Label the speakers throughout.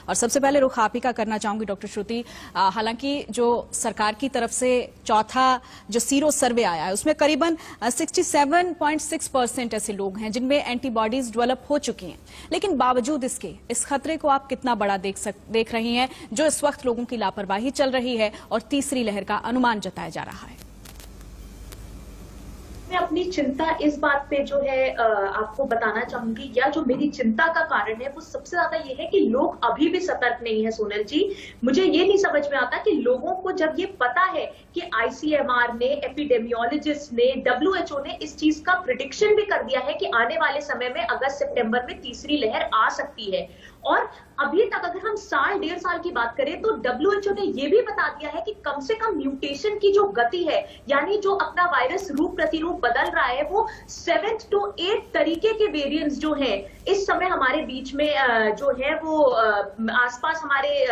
Speaker 1: और सबसे पहले रुख आप ही का करना चाहूंगी डॉक्टर श्रुति। हालांकि जो सरकार की तरफ से चौथा जो सीरो सर्वे आया है उसमें करीबन 67.6% ऐसे लोग हैं जिनमें एंटीबॉडीज डेवलप हो चुकी हैं, लेकिन बावजूद इसके इस खतरे को आप कितना बड़ा देख रही हैं जो इस वक्त लोगों की लापरवाही चल रही है और तीसरी लहर का अनुमान जताया जा रहा है?
Speaker 2: मैं अपनी चिंता इस बात पे जो है आपको बताना चाहूंगी, या जो मेरी चिंता का कारण है वो सबसे ज्यादा ये है कि लोग अभी भी सतर्क नहीं है सोनल जी। मुझे ये नहीं समझ में आता कि लोगों को जब ये पता है कि आईसीएमआर ने, एपिडेमियोलॉजिस्ट ने, डब्ल्यूएचओ ने इस चीज का प्रिडिक्शन भी कर दिया है कि आने वाले समय में अगस्त सितंबर में तीसरी लहर आ सकती है, और अभी तक अगर हम साल डेढ़ साल की बात करें तो डब्ल्यूएचओ ने यह भी बता दिया है कि कम से कम म्यूटेशन की जो गति है, यानी जो अपना वायरस रूप प्रतिरूप बदल रहा है, वो 7th to 8th तरीके के वेरिएंट्स जो हैं इस समय हमारे बीच में जो है वो आसपास हमारे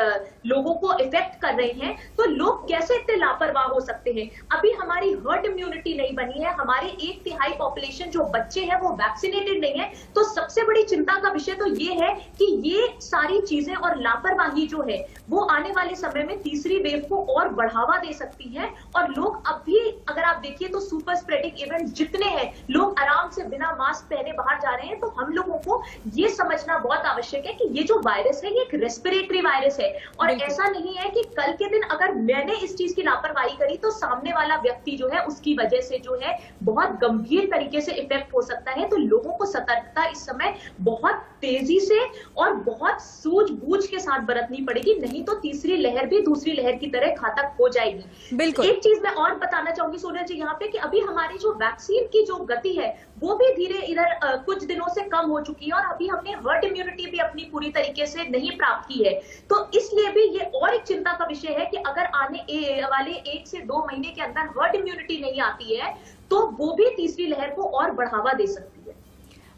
Speaker 2: लोगों को इफेक्ट कर रहे हैं। तो लोग कैसे इतने लापरवाह हो सकते हैं? अभी हमारी हर्ड इम्यूनिटी नहीं बनी है, हमारे 1/3 पॉपुलेशन जो बच्चे हैं वो वैक्सीनेटेड नहीं है। तो सबसे बड़ी चिंता का विषय तो ये है कि ये सारी चीजें और लापरवाही जो है वो आने वाले समय में तीसरी वेव को और बढ़ावा दे सकती है। और लोग अभी अगर आप देखिए तो सुपर स्प्रेडिंग इवेंट्स जितने हैं, लोग आराम से बिना मास्क पहने बाहर जा रहे हैं। तो हम लोगों को ये समझना बहुत आवश्यक है कि ये जो वायरस है ये एक रेस्पिरेटरी वायरस है, और ऐसा नहीं है कि कल के दिन अगर मैंने इस चीज की लापरवाही करी तो सामने वाला व्यक्ति जो है उसकी वजह से जो है बहुत गंभीर तरीके से इफेक्ट हो सकता है। तो लोगों को सतर्कता इस समय बहुत तेजी से और बहुत सूझबूझ के साथ बरतनी पड़ेगी, नहीं तो तीसरी लहर भी दूसरी लहर की तरह घातक हो जाएगी।
Speaker 1: बिल्कुल।
Speaker 2: एक चीज मैं और बताना चाहूंगी सोनिया जी यहाँ पे कि अभी हमारी जो वैक्सीन की जो गति है वो भी धीरे इधर कुछ दिनों से कम हो चुकी है, और अभी हमने हर्ड इम्यूनिटी भी अपनी पूरी तरीके से नहीं प्राप्त की है। तो इसलिए भी ये और एक चिंता का विषय है कि अगर आने वाले 1 से 2 महीने के अंदर हर्ड इम्यूनिटी नहीं आती है तो वो भी तीसरी लहर को और बढ़ावा दे सकती है।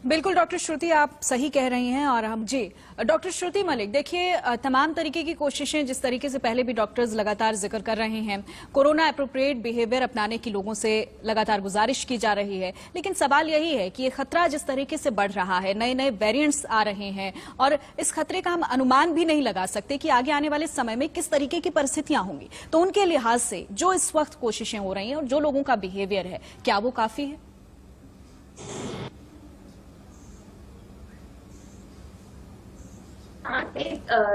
Speaker 1: बिल्कुल डॉक्टर श्रुति, आप सही कह रही हैं। और हम जी डॉक्टर श्रुति मलिक, देखिए तमाम तरीके की कोशिशें जिस तरीके से पहले भी डॉक्टर्स लगातार जिक्र कर रहे हैं, कोरोना एप्रोप्रिएट बिहेवियर अपनाने की लोगों से लगातार गुजारिश की जा रही है, लेकिन सवाल यही है कि ये खतरा जिस तरीके से बढ़ रहा है, नए नए वेरिएंट्स आ रहे हैं, और इस खतरे का हम अनुमान भी नहीं लगा सकते कि आगे आने वाले समय में किस तरीके की परिस्थितियां होंगी। तो उनके लिहाज से जो इस वक्त कोशिशें हो रही हैं और जो लोगों का बिहेवियर है, क्या वो काफी है?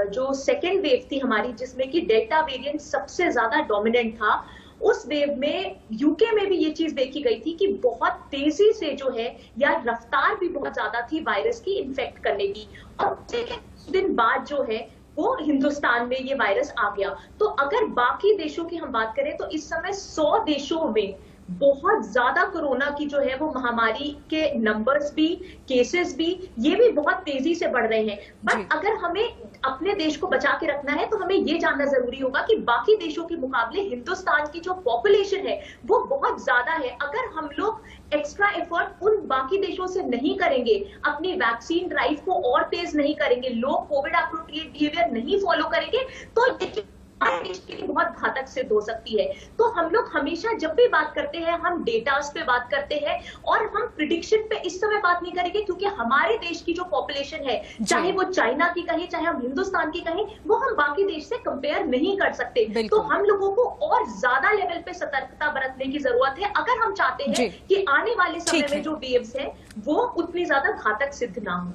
Speaker 2: जो सेकेंड वेव थी हमारी, जिसमें कि डेल्टा वेरिएंट सबसे ज्यादा डोमिनेंट था, उस वेव में यूके में भी ये चीज देखी गई थी कि बहुत तेजी से जो है, या रफ्तार भी बहुत ज्यादा थी वायरस की इन्फेक्ट करने की, और कुछ दिन बाद जो है वो हिंदुस्तान में ये वायरस आ गया। तो अगर बाकी देशों की हम बात करें तो इस समय 100 देशों में बहुत ज्यादा कोरोना की जो है वो महामारी के नंबर्स भी, केसेस भी, ये भी बहुत तेजी से बढ़ रहे हैं। बट अगर हमें अपने देश को बचा के रखना है तो हमें ये जानना जरूरी होगा कि बाकी देशों के मुकाबले हिंदुस्तान की जो पॉपुलेशन है वो बहुत ज्यादा है। अगर हम लोग एक्स्ट्रा एफर्ट उन बाकी देशों से नहीं करेंगे, अपनी वैक्सीन ड्राइव को और तेज नहीं करेंगे, लोग कोविड एप्रोप्रिएट बिहेवियर नहीं फॉलो करेंगे, तो ये देश के लिए बहुत घातक सिद्ध हो सकती है। तो हम लोग हमेशा जब भी बात करते हैं हम डेटास पे बात करते हैं, और हम प्रिडिक्शन पे इस समय बात नहीं करेंगे, क्योंकि हमारे देश की जो पॉपुलेशन है, चाहे वो चाइना की कहें चाहे हम हिंदुस्तान की कहें, वो हम बाकी देश से कंपेयर नहीं कर सकते। तो हम लोगों को और ज्यादा लेवल पे सतर्कता बरतने की जरूरत है अगर हम चाहते हैं कि आने वाले समय में जो वेव्स है वो उतनी ज्यादा घातक सिद्ध ना हो।